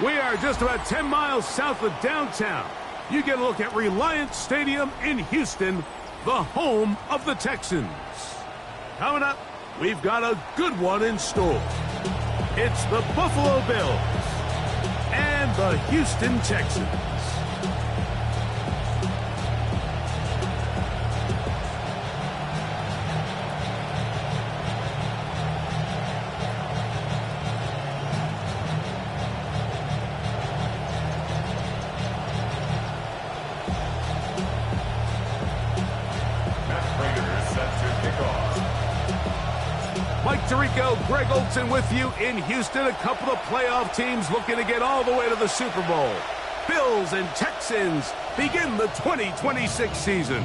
We are just about 10 miles south of downtown. You get a look at Reliance Stadium in Houston, the home of the Texans. Coming up, we've got a good one in store. It's the Buffalo Bills and the Houston Texans. Mike Tirico, Greg Olson with you in Houston. A couple of playoff teams looking to get all the way to the Super Bowl. Bills and Texans begin the 2026 season.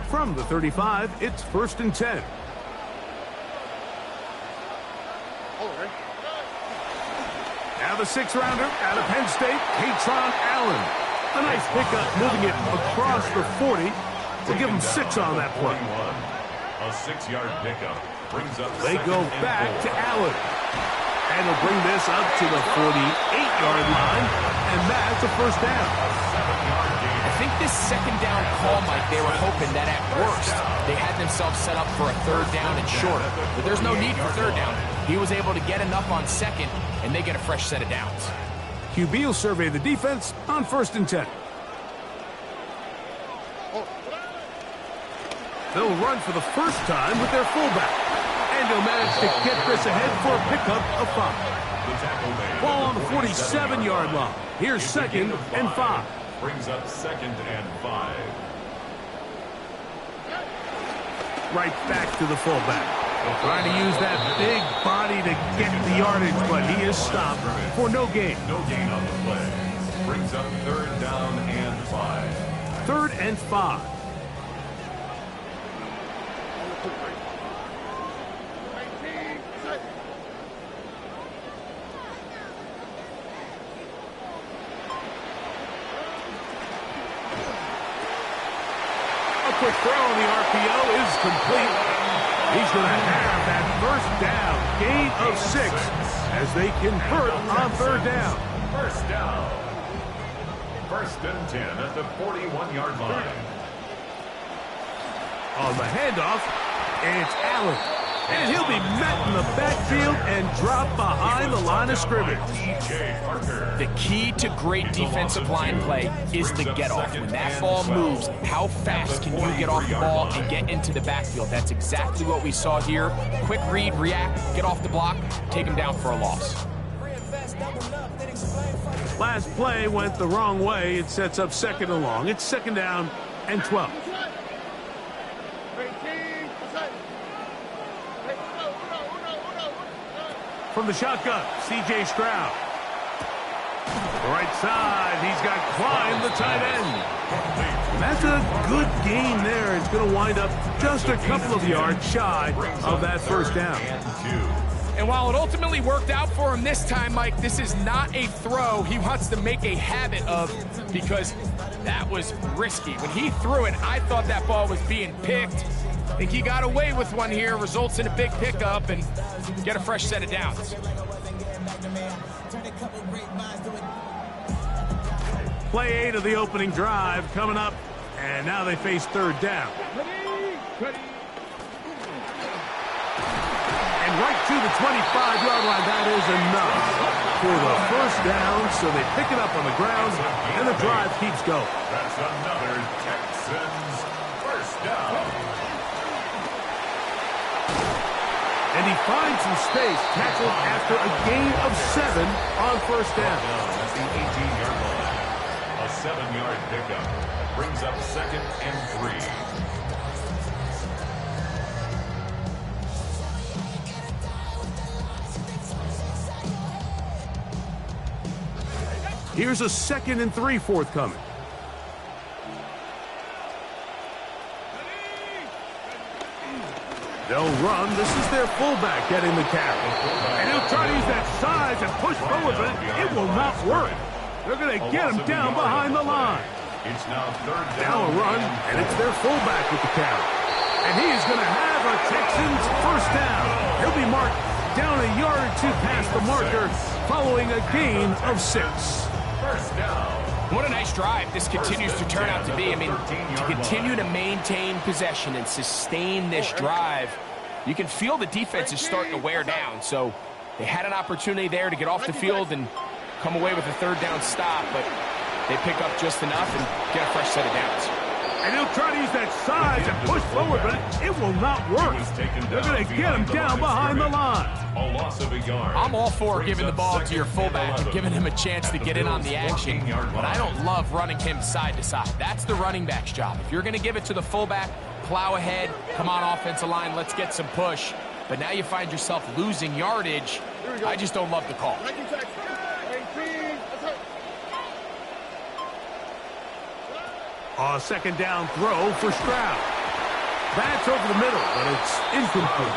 From the 35, it's 1st and 10. Now the 6-rounder out of Penn State, Katron Allen. A nice pickup, moving it across the 40 to give him 6 on that play. A 6-yard pickup brings up. They go back to Allen. And he'll bring this up to the 48-yard line, and that's a 1st down. I think this 2nd down call, Mike, they were hoping that at worst they had themselves set up for a 3rd down and shorter. But there's no need for 3rd down. He was able to get enough on 2nd, and they get a fresh set of downs. QB will survey the defense on 1st and 10. They'll run for the first time with their fullback. And he'll manage to get this ahead for a pickup of 5. Ball on the 47-yard line. Here's 2nd and 5. Brings up 2nd and 5. Right back to the fullback. Trying to use that big body to get the yardage, but he is stopped for no gain. No gain on the play. Brings up 3rd down and 5. 3rd and 5. Quick throw on the RPO is complete. He's going to have that 1st down, gain of 6, as they convert on 3rd down. 1st down. 1st and 10 at the 41-yard line. On the handoff, it's Allen. And he'll be met in the backfield and dropped behind the line of scrimmage. The key to great defensive line play is the get-off. When that ball moves, how fast can you get off the ball and get into the backfield? That's exactly what we saw here. Quick read, react, get off the block, take him down for a loss. Last play went the wrong way. It sets up 2nd and long. It's 2nd down and 12. From the shotgun, C.J. Stroud. The right side, he's got Klein, the tight end. That's a good gain there. It's going to wind up just a couple of yards shy of that 1st down. And while it ultimately worked out for him this time, Mike, this is not a throw he wants to make a habit of, because that was risky. When he threw it, I thought that ball was being picked. think he got away with one here, results in a big pickup, and get a fresh set of downs. Play 8 of the opening drive coming up, and now they face third down. And right to the 25-yard line, that is enough for the first down, so they pick it up on the ground, and the drive keeps going. That's another Texans first down. And he finds some space, tackled after a gain of 7 on first down. That's the 18-yard line. A 7-yard pickup brings up 2nd and 3. Here's a 2nd and 3 forthcoming. They'll run. This is their fullback getting the carry. And he'll try to use that size and push forward, but it will not work. They're going to get him down behind the line. It's now third down. Now a run, and it's their fullback with the carry. And he is going to have a Texans first down. He'll be marked down a yard or 2 past the marker following a gain of 6. First down. What a nice drive this continues to turn out to be. I mean, to continue to maintain possession and sustain this drive, you can feel the defense is starting to wear down. So they had an opportunity there to get off the field and come away with a third down stop, but they pick up just enough and get a fresh set of downs. And he'll try to use that size and push forward, but it will not work. They're going to get him down behind the line. A loss of a yard. I'm all for giving the ball to your fullback and giving him a chance to get in on the action, but I don't love running him side to side. That's the running back's job. If you're going to give it to the fullback, plow ahead, come on offensive line, let's get some push. But now you find yourself losing yardage. I just don't love the call. A second down throw for Stroud. That's over the middle, but it's incomplete.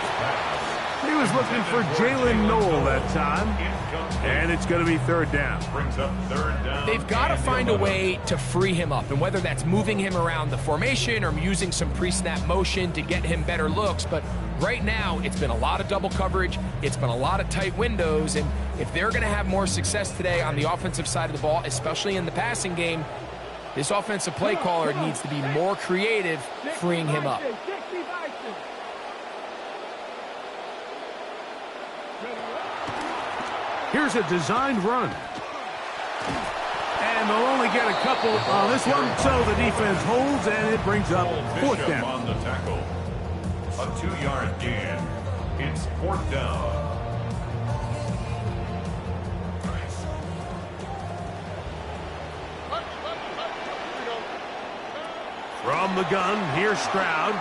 He was looking for Jalen Noel that time, and it's going to be third down. Brings up third down. They've got to find a way to free him up, and whether that's moving him around the formation or using some pre-snap motion to get him better looks, but right now it's been a lot of double coverage, it's been a lot of tight windows, and if they're going to have more success today on the offensive side of the ball, especially in the passing game, this offensive play caller needs to be more creative, freeing him up. Here's a designed run. And they'll only get a couple on this one, so the defense holds, and it brings up fourth down. On the tackle. A 2-yard gain. It's fourth down. From the gun, here's Stroud.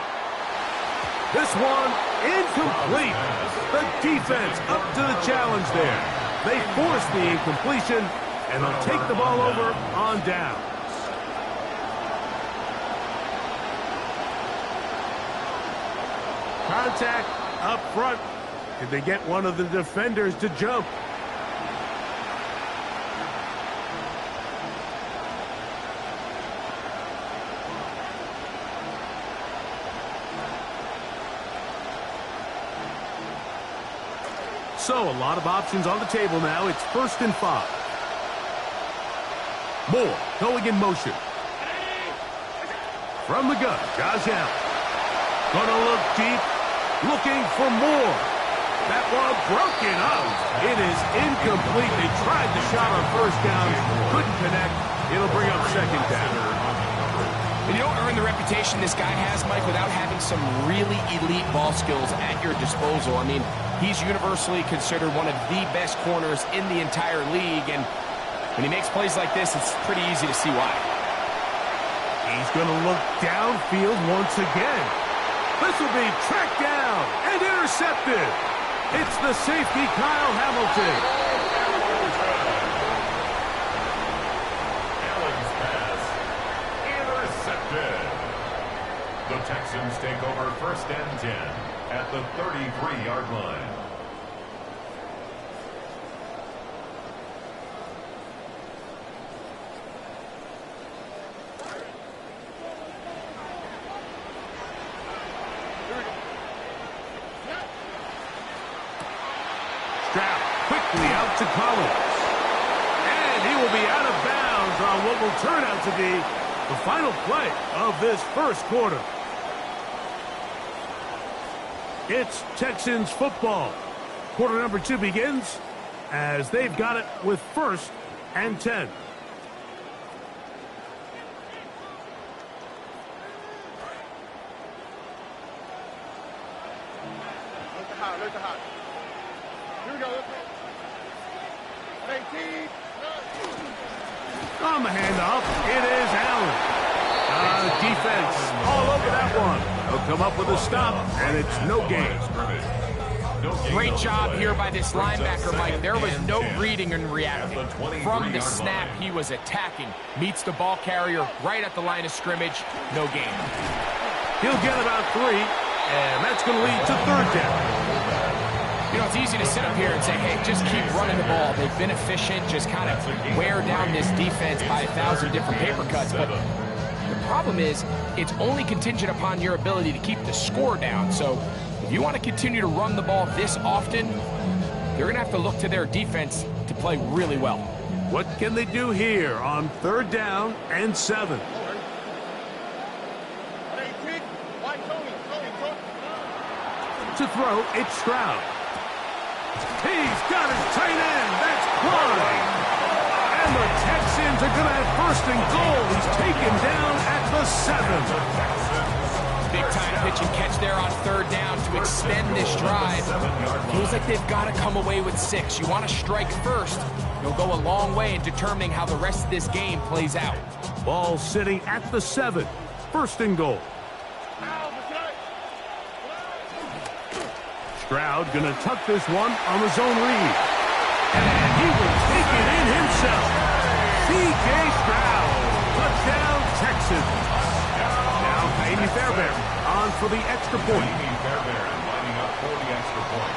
This one incomplete. The defense up to the challenge there. They force the incompletion, and they'll take the ball over on downs. Contact up front. Did they get one of the defenders to jump? So, a lot of options on the table now. It's 1st and 5. Moore going in motion. From the gun, Josh Allen. Gonna look deep, looking for more. That one broken up. It is incomplete. They tried the shot on first down, couldn't connect. It'll bring up second down. And you don't earn the reputation this guy has, Mike, without having some really elite ball skills at your disposal. I mean, he's universally considered one of the best corners in the entire league, and when he makes plays like this, it's pretty easy to see why. He's going to look downfield once again. This will be tracked down and intercepted. It's the safety, Kyle Hamilton. The Texans take over 1st and 10 at the 33-yard line. to Collins. And he will be out of bounds on what will turn out to be the final play of this first quarter. It's Texans football. Quarter number 2 begins as they've got it with 1st and 10. Look hot. Here we go. On the handoff, it is Allen. Defense all over that one. They'll come up with a stop, and it's no gain. Great job here by this linebacker, Mike. There was no reading and reacting. From the snap, he was attacking. Meets the ball carrier right at the line of scrimmage. No gain. He'll get about 3, and that's going to lead to 3rd down. You know, it's easy to sit up here and say, hey, just keep running the ball. They've been efficient, just kind of wear down this defense by 1,000 different paper cuts. But the problem is, it's only contingent upon your ability to keep the score down. So if you want to continue to run the ball this often, they're going to have to look to their defense to play really well. What can they do here on 3rd down and 7? To throw, it's Stroud. He's got his tight end. That's Klein. And the Texans are going to have 1st and goal. He's taken down at the 7. Big time pitch and catch there on 3rd down to extend this drive. Feels like they've got to come away with 6. You want to strike first. You'll go a long way in determining how the rest of this game plays out. Ball sitting at the 7. 1st and goal. Stroud going to tuck this one on the zone read. And he will take it in himself. C.J. Stroud. Touchdown, Texans. Now, Amy Fairbairn on for the extra point. Amy Fairbairn lining up for the extra point.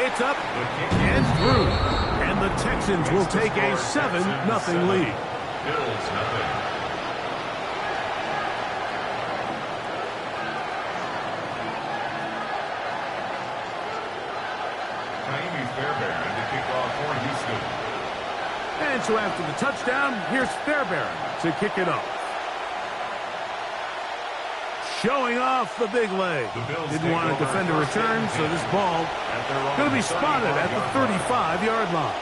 It's up and through. And the Texans will take a 7-0 lead. Bills nothing. Fairbairn to kick off for Houston. And so after the touchdown, here's Fairbairn to kick it off. Showing off the big leg. Didn't want to defend a return, so this ball going to be spotted at the 35-yard line.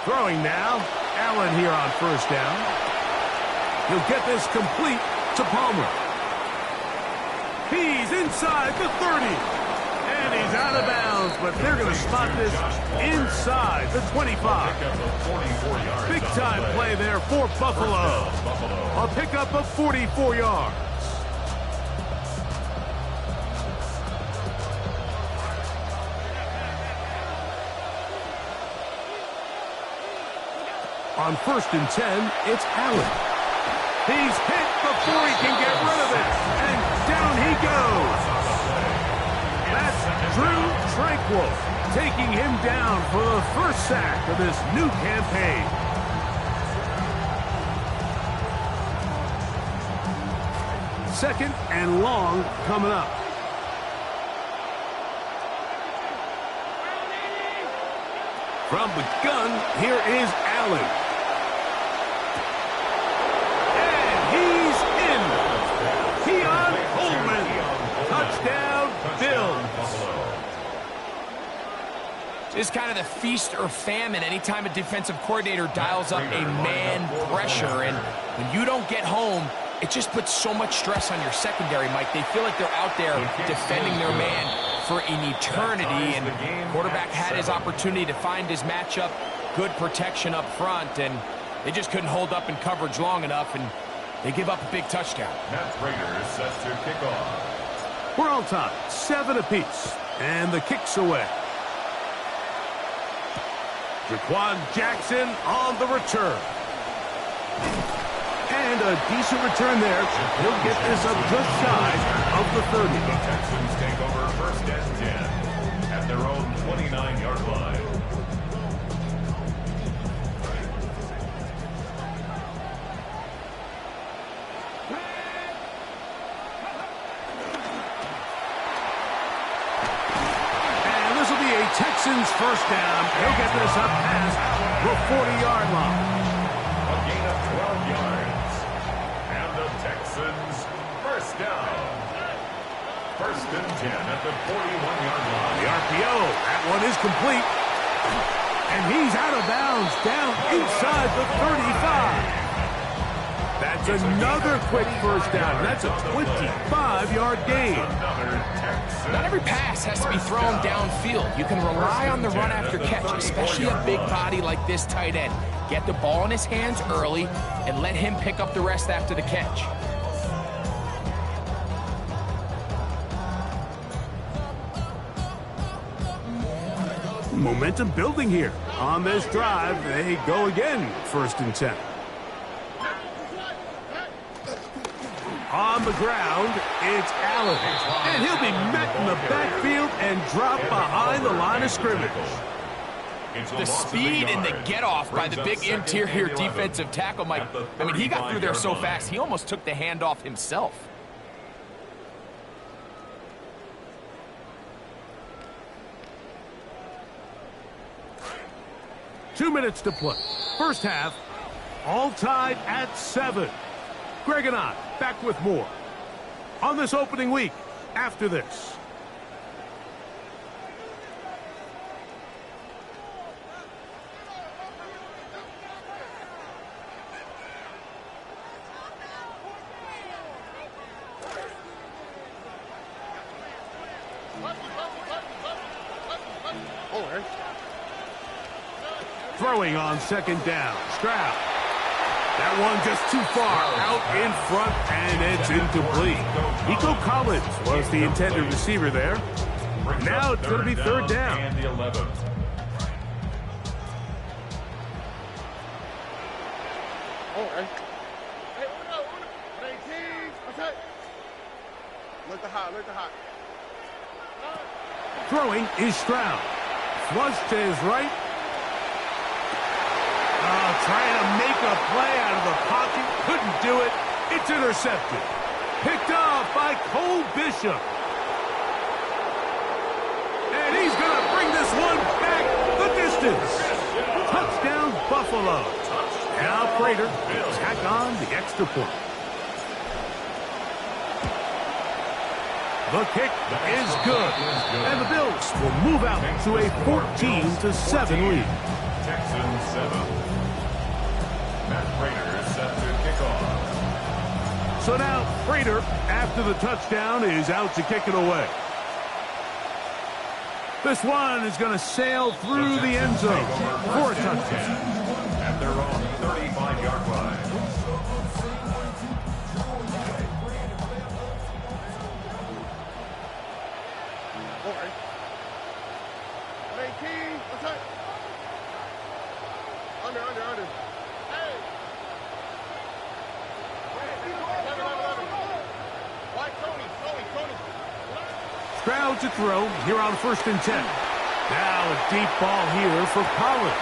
Throwing now, Allen here on 1st down. He'll get this complete to Palmer. He's inside the 30. And he's out of bounds, but they're going to spot this inside the 25. Big time play there for Buffalo. A pickup of 44 yards. On 1st and 10, it's Allen. He's hit before he can get rid of it. And down he goes. That's Drew Tranquil taking him down for the 1st sack of this new campaign. Second and long coming up. From the gun, here is Allen. Touchdown, Bills. It's kind of the feast or famine anytime a defensive coordinator dials up a man pressure. And when you don't get home, it just puts so much stress on your secondary, Mike. They feel like they're out there defending their man for an eternity. And the quarterback had his opportunity to find his matchup, good protection up front, and they just couldn't hold up in coverage long enough, and they give up a big touchdown. That Raiders set to kick off. We're all tied, 7 apiece, and the kick's away. Jaquan Jackson on the return. And a decent return there. He'll get this up just shy of the 30. The Texans take over 1st and 10 at their own 29-yard line. Texans first down. He'll get this up past the 40-yard line. A gain of 12 yards. And the Texans first down. First and 10 at the 41-yard line. The RPO, that one is complete. And he's out of bounds, down inside the 35. That's another quick first down. That's a 25-yard gain. Not every pass has to be thrown downfield. You can rely on the run after catch, especially a big body like this tight end. Get the ball in his hands early and let him pick up the rest after the catch. Momentum building here. On this drive, they go again, first and 10. On the ground, it's Allen. And he'll be met in the backfield and dropped behind the line of scrimmage. The speed and the get-off by the big interior defensive tackle, Mike. I mean, he got through there so fast, he almost took the handoff himself. Two minutes to play. First half, all tied at 7. Greg and I back with more on this opening week after this. Throwing on second down. Stroud. That one just too far out in front, and it's incomplete. Nico Collins was the intended receiver there. Now it's going to be third down. And the 11th. Throwing is Stroud. Flush to his right. Trying to make a play out of the pocket. Couldn't do it. It's intercepted. Picked off by Cole Bishop. And he's going to bring this one back the distance. Touchdown, Buffalo. Now Prater will tack on the extra point. The kick is good. And the Bills will move out to a 14-7 lead. Texans 7. Matt Prater set to kick off. So now Prater, after the touchdown, is out to kick it away. This one is going to sail through the end zone for a touchdown. At their own 35-yard line. Under. Stroud to throw here on first and 10. Now a deep ball here for Collins.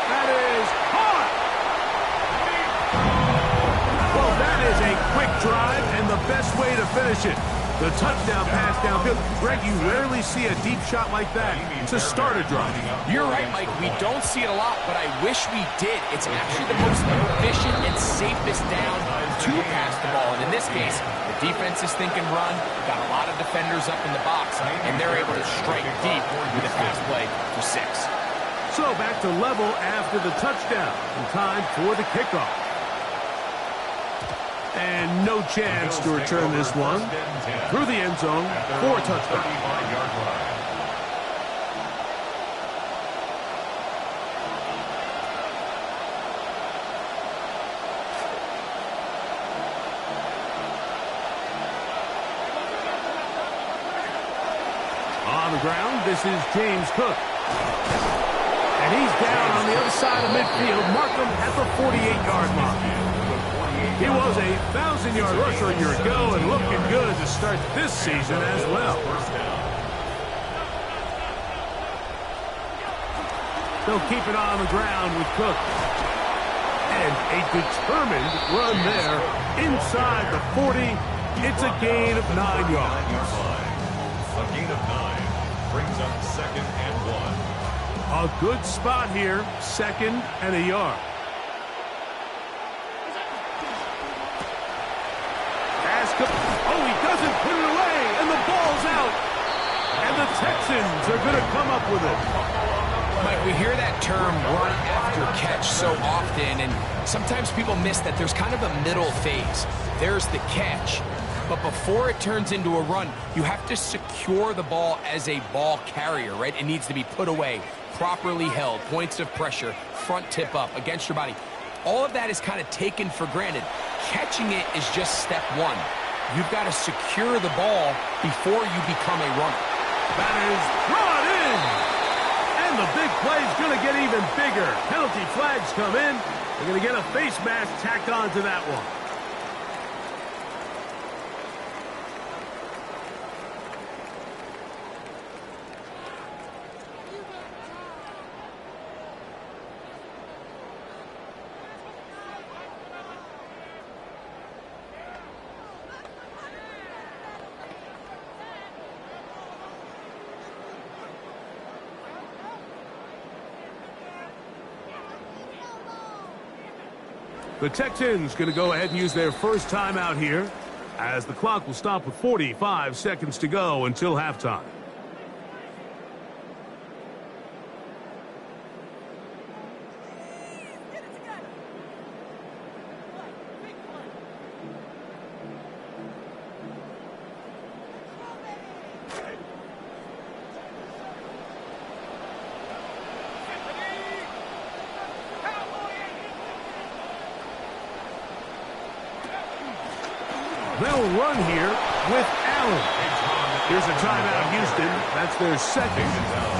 That is caught. Well, that is a quick drive and the best way to finish it. The touchdown pass downfield. Greg, you rarely see a deep shot like that to start a drive. You're right, Mike. We don't see it a lot, but I wish we did. It's actually the most efficient and safest down to pass the ball. And in this case, the defense is thinking run, got a lot of defenders up in the box, and they're able to strike deep with a pass play for 6. So back to level after the touchdown. And time for the kickoff. And no chance to return this one through the end zone for a touchdown. On the ground, this is James Cook. And he's down on the other side of midfield. Mark him at the 48-yard line. He was a 1,000-yard rusher a year ago and looking good to start this season as well. They'll keep it on the ground with Cook. And a determined run there inside the 40. It's a gain of 9 yards. A gain of 9. brings up 2nd and 1. A good spot here, 2nd and a yard. Oh, he doesn't put it away, and the ball's out. And the Texans are going to come up with it. Mike, we hear that term run after catch so often, and sometimes people miss that there's kind of a middle phase. There's the catch, but before it turns into a run, you have to secure the ball as a ball carrier, right? It needs to be put away, properly held, points of pressure, front tip up against your body. All of that is kind of taken for granted. Catching it is just step one. You've got to secure the ball before you become a runner. That is brought in. And the big play is going to get even bigger. Penalty flags come in. They're going to get a face mask tacked on to that one. The Texans going to go ahead and use their first timeout here, as the clock will stop with 45 seconds to go until halftime. They'll run here with Allen. Here's a timeout, Houston. That's their second,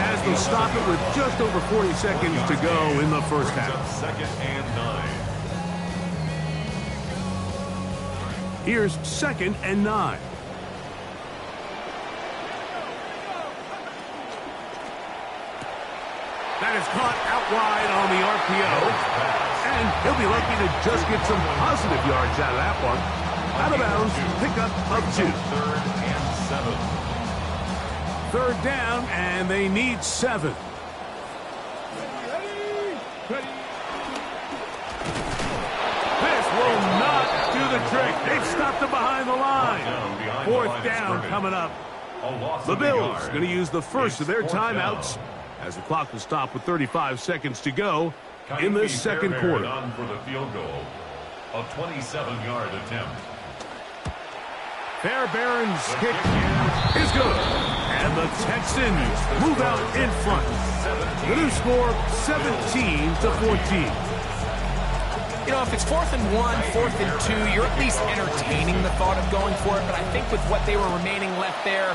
as they'll stop it with just over 40 seconds to go in the first half. 2nd and 9. Here's 2nd and 9. That is caught out wide on the RPO. And he'll be lucky to just get some positive yards out of that one. Out of bounds, pickup of 2. 3rd and 7. 3rd down, and they need 7. This will not do the trick. They've stopped it behind the line. 4th down coming up. The Bills going to use the first of their timeouts, as the clock will stop with 35 seconds to go in this second quarter. On for the field goal. A 27-yard attempt. Fairbairn's kick is good. And the Texans move out in front. The new score, 17-14. You know, if it's 4th and 1, 4th and 2, you're at least entertaining the thought of going for it. But I think with what they were remaining left there,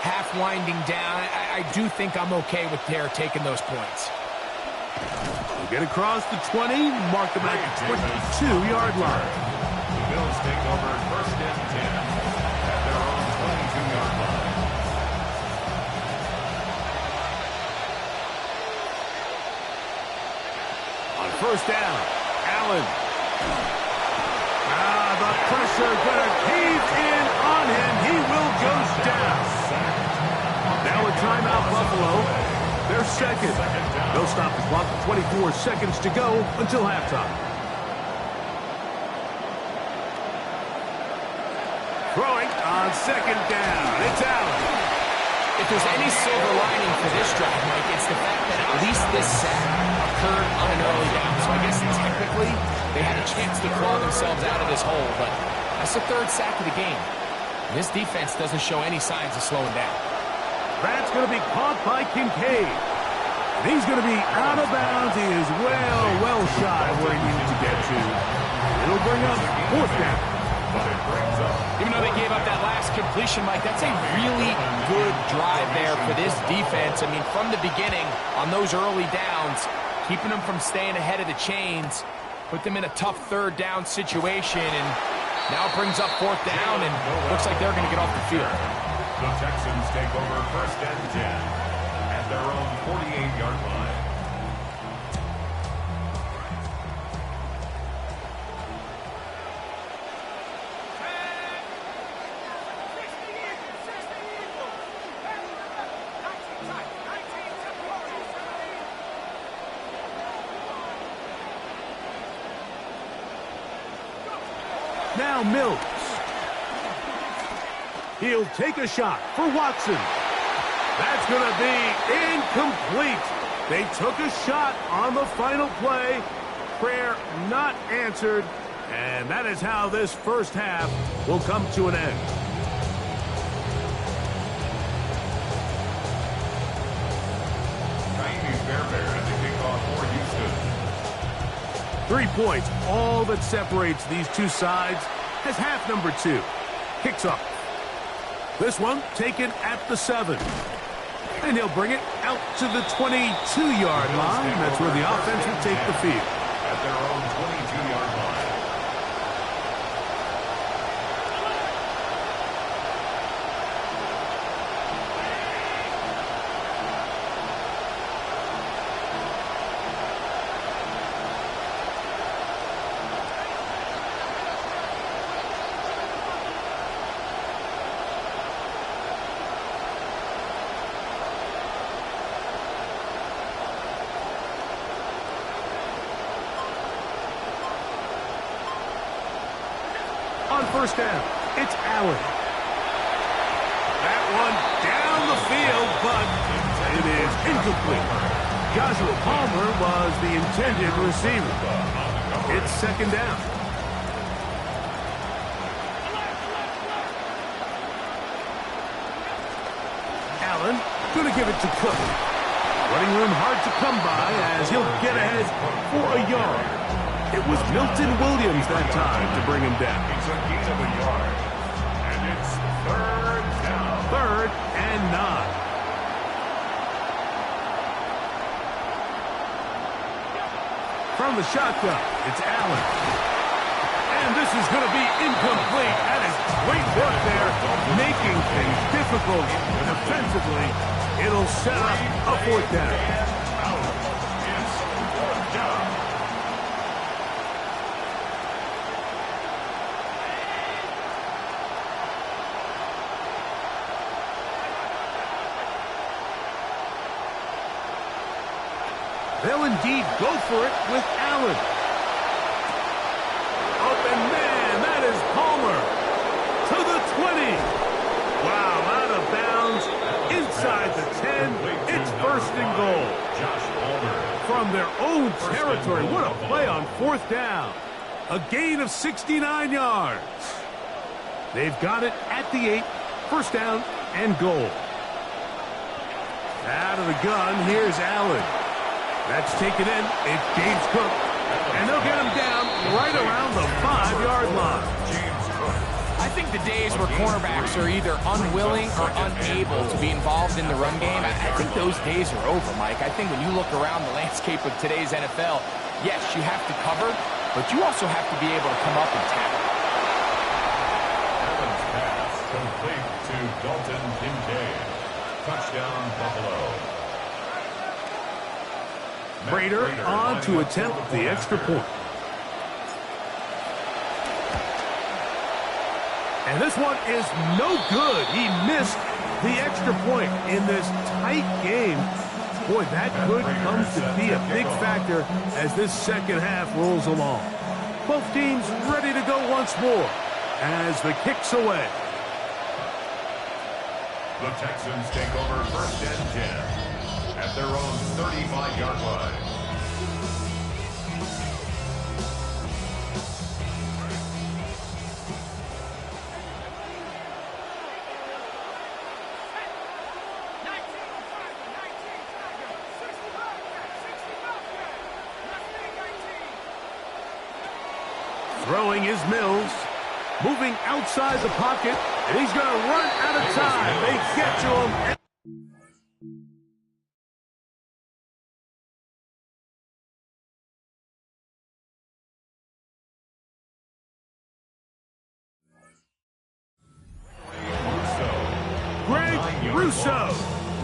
half winding down, I do think I'm okay with their taking those points. We'll get across the 20, mark them at the 22-yard line. The Bills take over 1st and 10 at their own 22-yard line. On 1st down, Allen. The pressure going to cave in on him. He will go down. Now a timeout, Buffalo. They're second. They'll stop the clock with 24 seconds to go until halftime. Throwing on 2nd down. It's Allen. If there's any silver lining for this drive, Mike, it's the fact that at least this sack occurred on an early down. So I guess technically they had a chance to claw themselves out of this hole, but that's the 3rd sack of the game. This defense doesn't show any signs of slowing down. That's going to be caught by Kincaid. And he's going to be out of bounds. He is well shy of where he needed to get to. It'll bring up 4th down. Even though they gave up that last completion, Mike, that's a really good drive there for this defense. I mean, from the beginning, on those early downs, keeping them from staying ahead of the chains, put them in a tough 3rd down situation, and now it brings up 4th down, and looks like they're going to get off the field. The Texans take over 1st and 10 at their own 48-yard line. Now Mills. He'll take a shot for Watson. That's going to be incomplete. They took a shot on the final play. Prayer not answered. And that is how this first half will come to an end. At the kickoff for Houston. 3 points, all that separates these two sides, as half number 2 kicks off. This one taken at the 7. And he'll bring it out to the 22-yard line. That's where the offense will take the field. At their own 22-yard line. On first down, it's Allen. That one down the field, but it is incomplete. Joshua Palmer was the intended receiver. It's second down. Allen going to give it to Cook. Running room hard to come by as he'll get ahead for a yard. It was Milton Williams that time to bring him down. It's a gain of a yard. And it's third down. 3rd and 9. From the shotgun, it's Allen. And this is going to be incomplete. That is great work there, making things difficult defensively. It'll set up a 4th down. It's 4th down. They'll indeed go for it with Allen. Open man, that is Palmer to the 20. Wow, out of bounds, inside the 10. It's 1st and goal. Josh Palmer. From their own territory, what a play on 4th down. A gain of 69 yards. They've got it at the 8, 1st down and goal. Out of the gun, here's Allen. That's taken in. It's James Cook. And they'll get him down right around the 5-yard line. I think the days where cornerbacks are either unwilling or unable to be involved in the run game, I think those days are over, Mike. I think when you look around the landscape of today's NFL, yes, you have to cover, but you also have to be able to come up and tackle. Evans pass complete to Dalton Kincaid. Touchdown, Buffalo. Prater on to attempt the extra point. And this one is no good. He missed the extra point in this tight game. Boy, that could come to be a big factor as this second half rolls along. Both teams ready to go once more as the kick's away. The Texans take over 1st and 10. At their own 35-yard line. Throwing is Mills. Moving outside the pocket, and he's going to run out of time. They get to him. Russo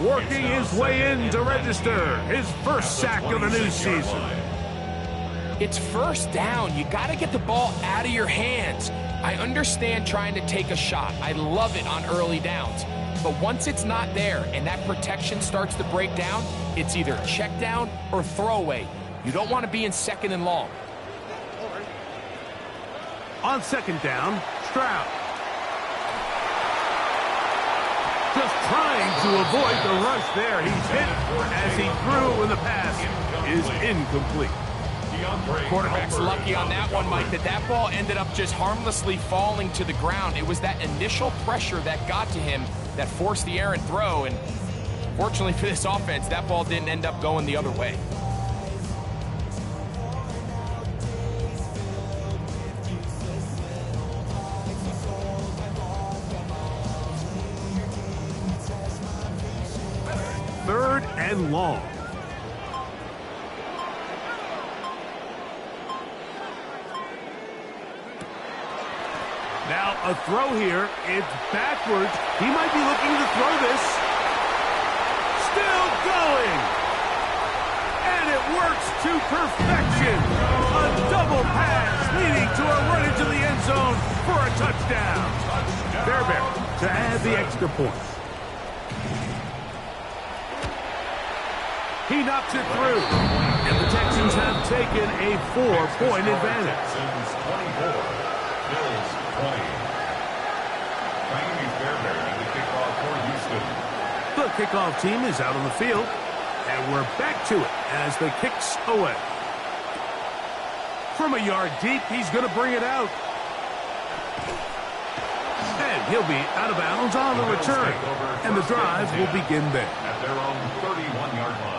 working his way in to register his first sack of the new season. It's 1st down. You got to get the ball out of your hands. I understand trying to take a shot. I love it on early downs. But once it's not there and that protection starts to break down, it's either check down or throwaway. You don't want to be in 2nd and long. On second down, Stroud. Just trying to avoid the rush there. He's hit as he threw, and the pass is incomplete. Quarterback's lucky on that one, Mike, that ball ended up just harmlessly falling to the ground. It was that initial pressure that got to him that forced the errant throw, and fortunately for this offense, that ball didn't end up going the other way. Third and long. Now a throw here. It's backwards. He might be looking to throw this. Still going. And it works to perfection. A double pass leading to a run into the end zone for a touchdown. Fairbairn to add the extra point. He knocks it through. And the Texans have taken a 4-point advantage. Texans 24, Bills 20. Miami Fairbairn in the kickoff for Houston. The kickoff team is out on the field. And we're back to it as the kick's away. From a yard deep, he's going to bring it out. And he'll be out of bounds on the return. And the drive will begin there. At their own 31-yard line.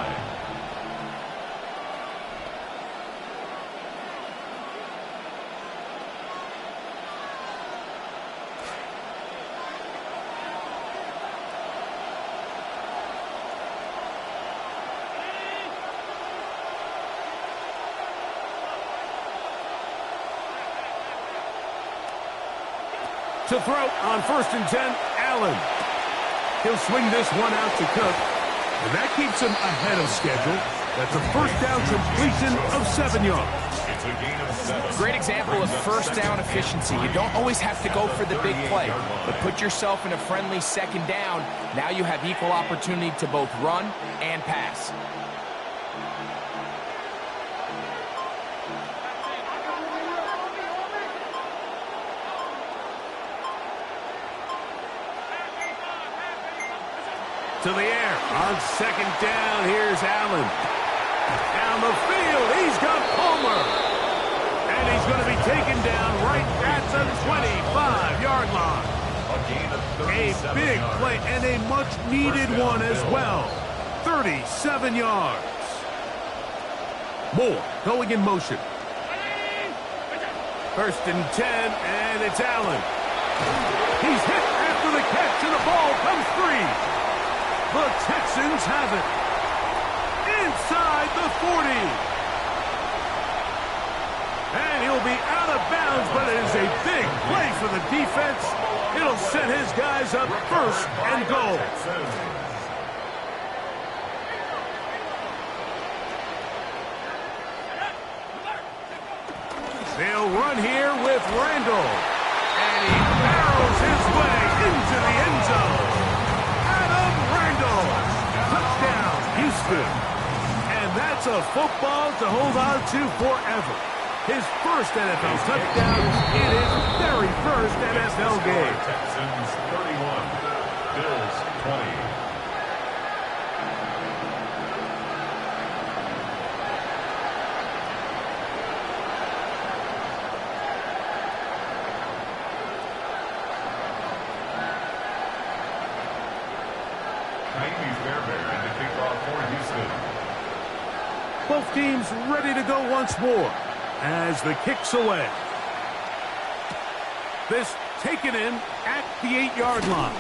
To throw on 1st and 10, Allen. He'll swing this one out to Cook. And that keeps him ahead of schedule. That's a first down completion of 7 yards. It's a gain of 7. Great example of first down efficiency. You don't always have to go for the big play, but put yourself in a friendly second down. Now you have equal opportunity to both run and pass. To the air. On second down, here's Allen. Down the field, he's got Palmer. And he's going to be taken down right at the 25-yard line. A big play and a much-needed one as well. 37 yards. Moore going in motion. 1st and 10, and it's Allen. He's hit after the catch, and the ball comes free. The Texans have it inside the 40. And he'll be out of bounds, but it is a big play for the defense. It'll set his guys up 1st and goal. They'll run here with Randall. And he barrels his way into the end zone. Touchdown, Houston. And that's a football to hold on to forever. His first NFL touchdown in his very first NFL game. Texans 31, Bills 20. Both teams ready to go once more as the kick's away. This taken in at the 8-yard line.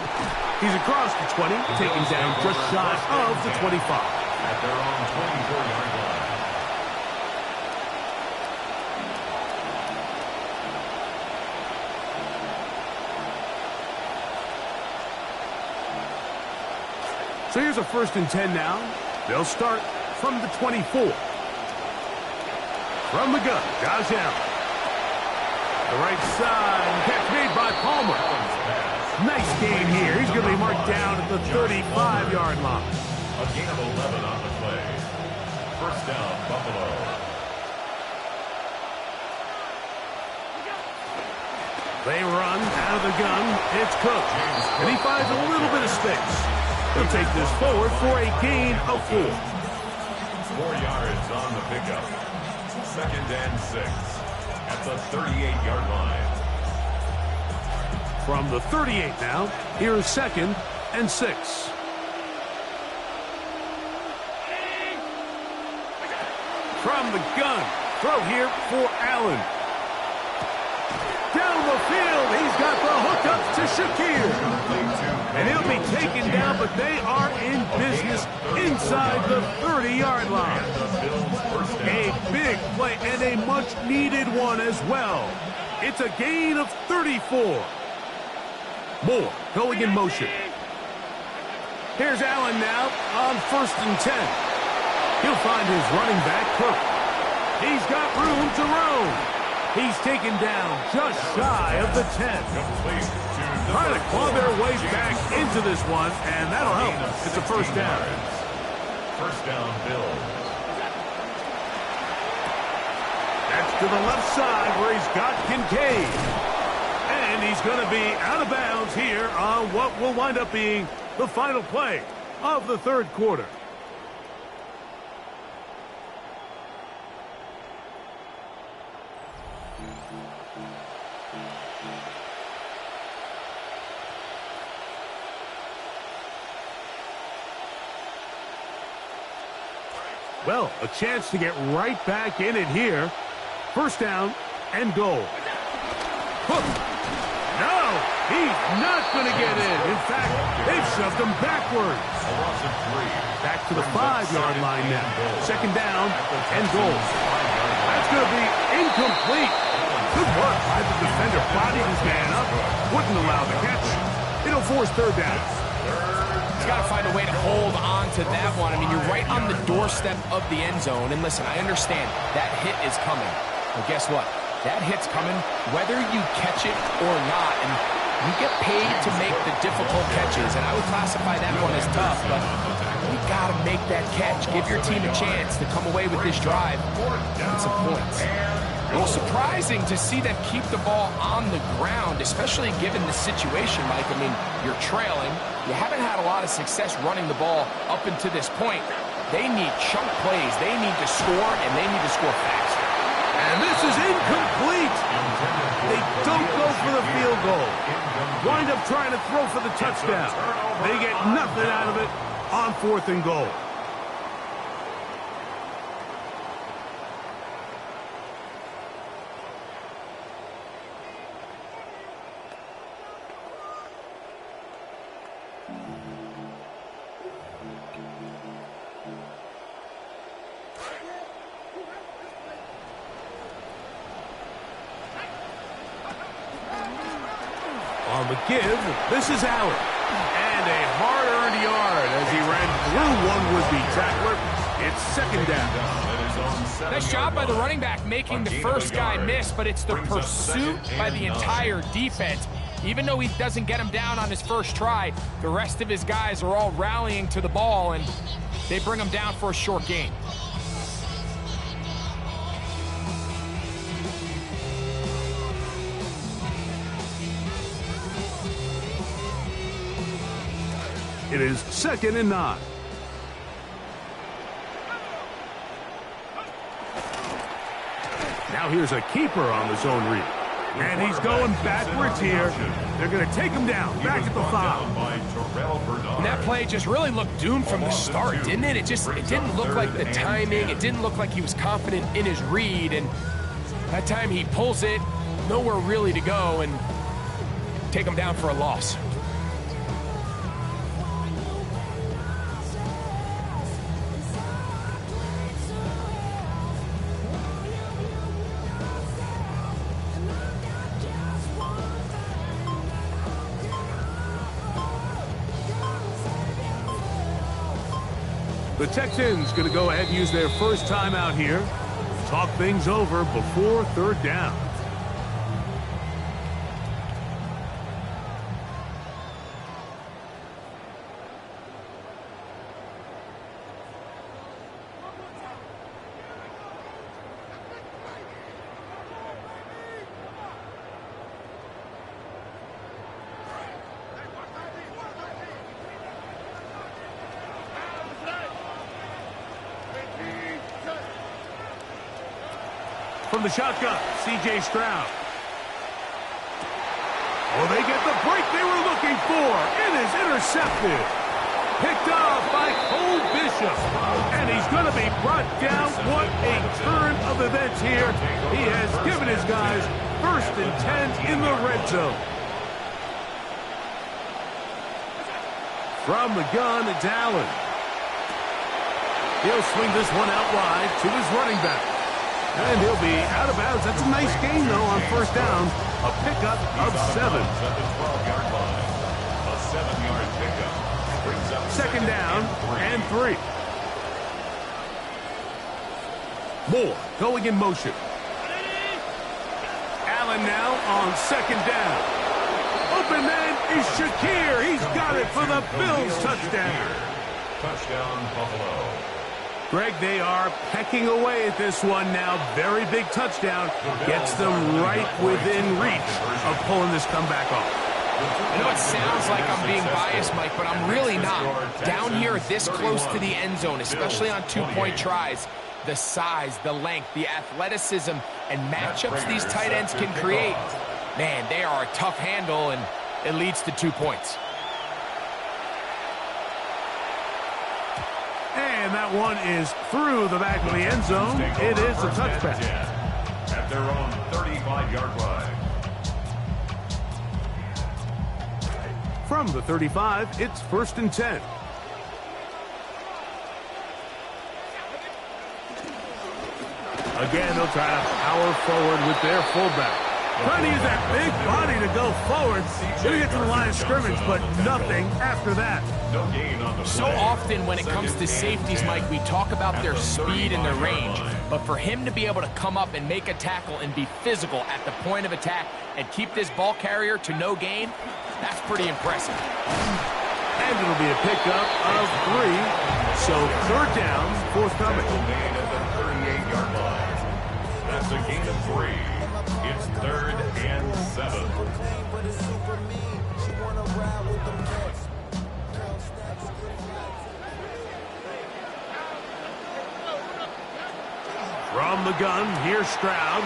He's across the 20, taken down just shy of the 25. At their own 24-yard line. So here's a 1st and 10 now. They'll start from the 24. From the gun, Josh Allen. The right side, catch made by Palmer. Nice gain here. He's going to be marked down at the 35-yard line. A gain of 11 on the play. First down, Buffalo. They run out of the gun. It's Cook. And he finds a little bit of space. He'll take this forward for a gain of 4. 4 yards on the pickup. 2nd and 6 at the 38-yard line. From the 38 now, here is 2nd and 6. From the gun, throw here for Allen. Down the field, he's got the hookup to Shakir. And he'll be taken down, but they are in business inside the 30-yard line. A big play and a much-needed one as well. It's a gain of 34. Moore going in motion. Here's Allen now on 1st and 10. He'll find his running back, Cook. He's got room to roam. He's taken down just shy of the 10. Trying to claw their way back into this one, and that'll help. It's a 1st down. 1st down, Bills. That's to the left side where he's got Kincaid. And he's going to be out of bounds here on what will wind up being the final play of the 3rd quarter. Well, a chance to get right back in it here. 1st down and goal. Hook. No, he's not going to get in. In fact, they've shoved him backwards. Back to the 5-yard line now. 2nd down and goal. That's going to be incomplete. Good work by the defender. Bodied his man up. Wouldn't allow the catch. It'll force 3rd down. He's got to find a way to hold on to that one. I mean, you're right on the doorstep of the end zone. And listen, I understand that hit is coming. But guess what? That hit's coming whether you catch it or not. And you get paid to make the difficult catches. And I would classify that one as tough. But you got to make that catch. Give your team a chance to come away with this drive and some points. A little surprising to see them keep the ball on the ground, especially given the situation, Mike. I mean, you're trailing. You haven't had a lot of success running the ball up until this point. They need chunk plays. They need to score, and they need to score fast. And this is incomplete. They don't go for the field goal. Wind up trying to throw for the touchdown. They get nothing out of it on 4th and goal. On the give, this is Allen. And a hard-earned yard as he ran through one would-be tackler. It's 2nd down. Nice job by the running back making the first guy miss, but it's the pursuit by the entire defense. Even though he doesn't get him down on his first try, the rest of his guys are all rallying to the ball, and they bring him down for a short gain. It is 2nd and 9. Now here's a keeper on the zone read. And he's going backwards here. They're going to take him down, back at the 5. And that play just really looked doomed from the start, didn't it? It didn't look like the timing. It didn't look like he was confident in his read. And that time he pulls it, nowhere really to go, and take him down for a loss. The Texans going to go ahead and use their first timeout here. Talk things over before 3rd down. from the shotgun. C.J. Stroud. Oh, they get the break they were looking for. It is intercepted. Picked off by Cole Bishop. And he's going to be brought down. What a turn of events here. He has given his guys 1st and 10 in the red zone. From the gun, it's Allen. He'll swing this one out wide to his running back. And he'll be out of bounds. That's a nice gain, though, on 1st down. A pickup of 7. At the 12-yard line. A 7-yard pickup. 2nd down and 3. Moore going in motion. Allen now on 2nd down. Open man is Shakir. He's got it for the Bills touchdown. Touchdown, Buffalo. Greg, they are pecking away at this one now. Very big touchdown. Gets them right within reach of pulling this comeback off. I know it sounds like I'm being biased, Mike, but I'm really not. Down here this close to the end zone, especially on 2-point tries, the size, the length, the athleticism, and matchups these tight ends can create, man, they are a tough handle, and it leads to 2 points. And that one is through the back of the end zone. It is a touchback. At their own 35-yard line. From the 35, it's 1st and 10. Again, they'll try to power forward with their fullback. Trying to use that big body to go forward. Going to get to the line of scrimmage, but nothing after that. No gain on the So often when it comes to safeties, Mike, we talk about their speed and their range. But for him to be able to come up and make a tackle and be physical at the point of attack and keep this ball carrier to no gain, that's pretty impressive. And it'll be a pickup of 3. So 3rd down, forthcoming. Made at the 38-yard line. That's a gain of 3. It's 3rd and 7. From the gun, here's Stroud.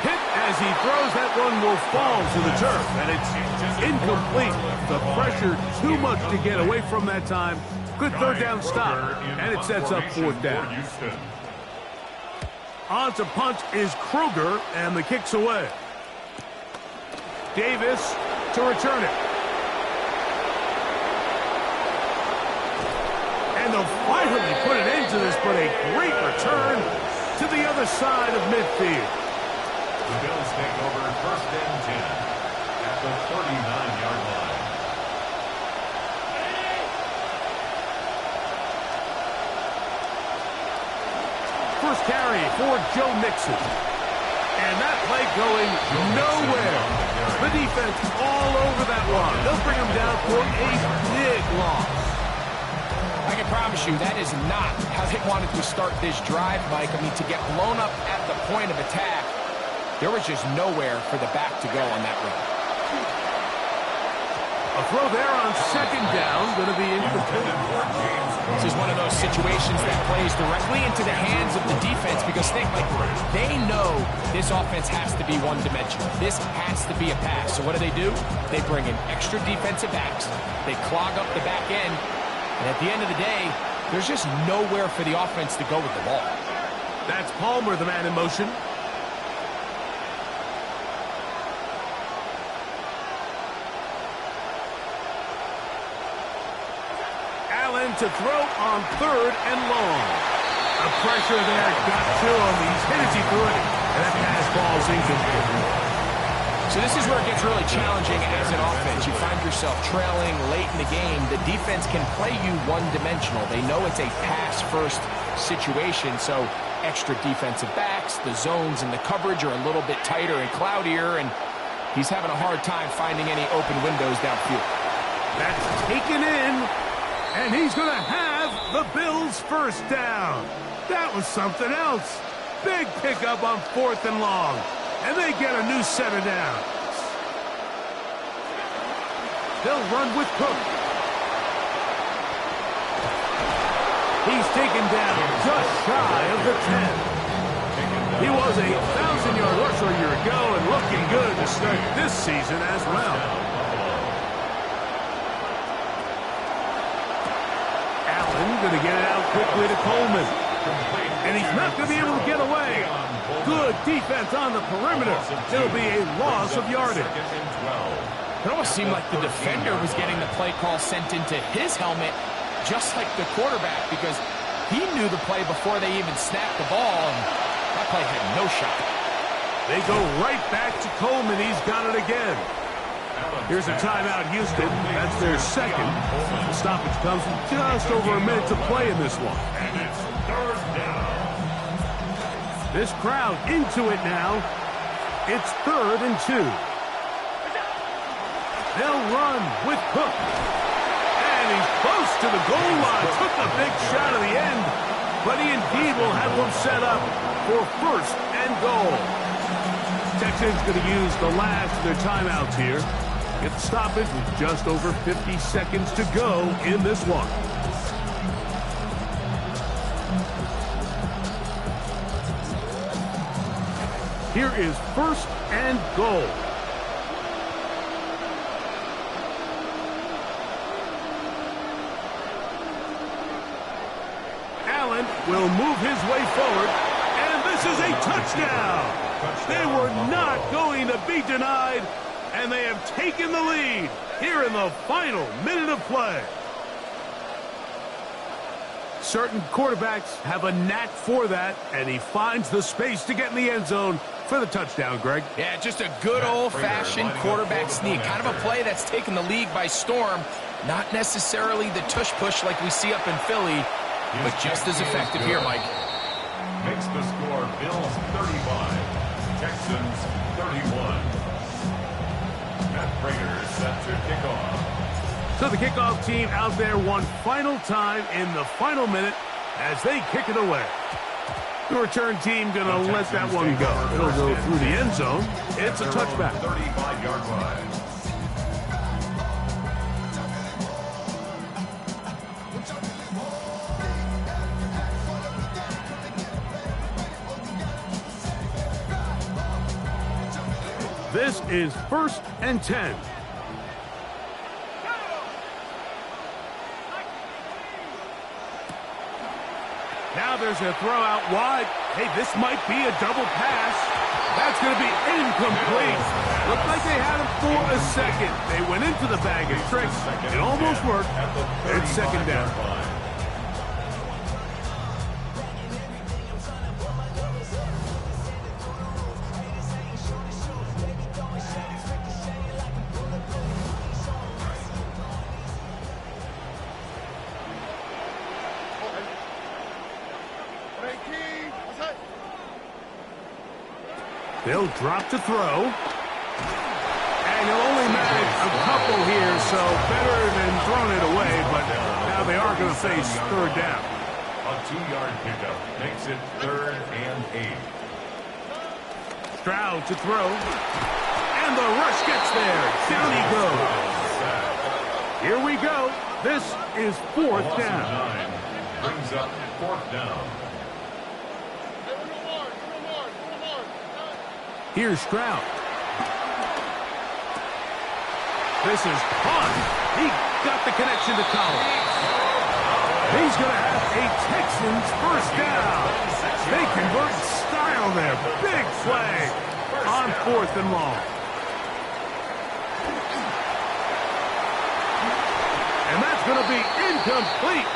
Hit as he throws. That one will fall to the turf, and it's incomplete. The pressure too much to get away from that time. Good 3rd down stop, and it sets up 4th down. On to punt is Kruger, and the kick's away. Davis to return it. And they'll finally put an end to this, but a great return to the other side of midfield. The Bills take over 1st and 10 at the 39-yard line. First carry for Joe Mixon. And that play going nowhere. The defense all over that one. They'll bring him down for a big loss. I can promise you that is not how they wanted to start this drive, Mike. I mean, to get blown up at the point of attack, there was just nowhere for the back to go on that run. A throw there on 2nd down, going to be incomplete. This is one of those situations that plays directly into the hands of the defense because think, like, they know this offense has to be one-dimensional. This has to be a pass. So what do? They bring in extra defensive backs. They clog up the back end. And at the end of the day, there's just nowhere for the offense to go with the ball. That's Palmer, the man in motion. Allen to throw on 3rd and long. A pressure there got to him. He's hit as he threw it. And that pass ball's incomplete. So this is where it gets really challenging as an offense. You find yourself trailing late in the game. The defense can play you one-dimensional. They know it's a pass-first situation, so extra defensive backs, the zones and the coverage are a little bit tighter and cloudier, and he's having a hard time finding any open windows downfield. That's taken in, and he's going to have the Bills' 1st down. That was something else. Big pickup on 4th and long. And they get a new set of downs. They'll run with Cook. He's taken down just shy of the 10. Taken He was a 1,000-yard rusher a year ago and looking good to start this season as well. Allen going to get it out quickly to Coleman. And he's not going to be able to get away. Good defense on the perimeter. It'll be a loss of yardage. It almost seemed like the defender was getting the play call sent into his helmet, just like the quarterback, because he knew the play before they even snapped the ball, and that play had no shot. They go right back to Coleman. He's got it again. Here's a timeout, Houston. That's their second. The stoppage comes with just over a minute to play in this one. And it's third down. This crowd into it now. It's 3rd and 2. They'll run with Cook. And he's close to the goal line. Took a big shot at the end. But he indeed will have one set up for 1st and goal. Texans going to use the last of their timeouts here. Get the stoppage with just over 50 seconds to go in this one. Here is 1st and goal. Allen will move his way forward, and this is a touchdown. They were not going to be denied, and they have taken the lead here in the final minute of play. Certain quarterbacks have a knack for that, and he finds the space to get in the end zone for the touchdown, Greg. Yeah, just a good old-fashioned quarterback sneak. Kind of a play that's taken the league by storm. Not necessarily the tush-push like we see up in Philly, but just as effective here, Mike. Makes the score Bills 35, Texans 31. Matt Prater set to kick off. So the kickoff team out there one final time in the final minute as they kick it away. The return team going to let that one go. It'll go through the end zone. It's a touchback. 35-yard line. This is 1st and 10. Now there's a throw out wide. Hey, this might be a double pass. That's going to be incomplete. Looked like they had him for a second. They went into the bag of tricks. It almost worked. It's 2nd down. They'll drop to throw. And he'll only manage a couple here, so better than throwing it away, but now they are going to face 3rd down. A 2-yard pickup makes it 3rd and 8. Stroud to throw. And the rush gets there. Down he goes. Here we go. This is 4th down. Brings up 4th down. Here's Stroud. This is Hunt. He got the connection to Collins. He's going to have a Texans 1st down. They convert in style there. Big play on 4th and long. And that's going to be incomplete.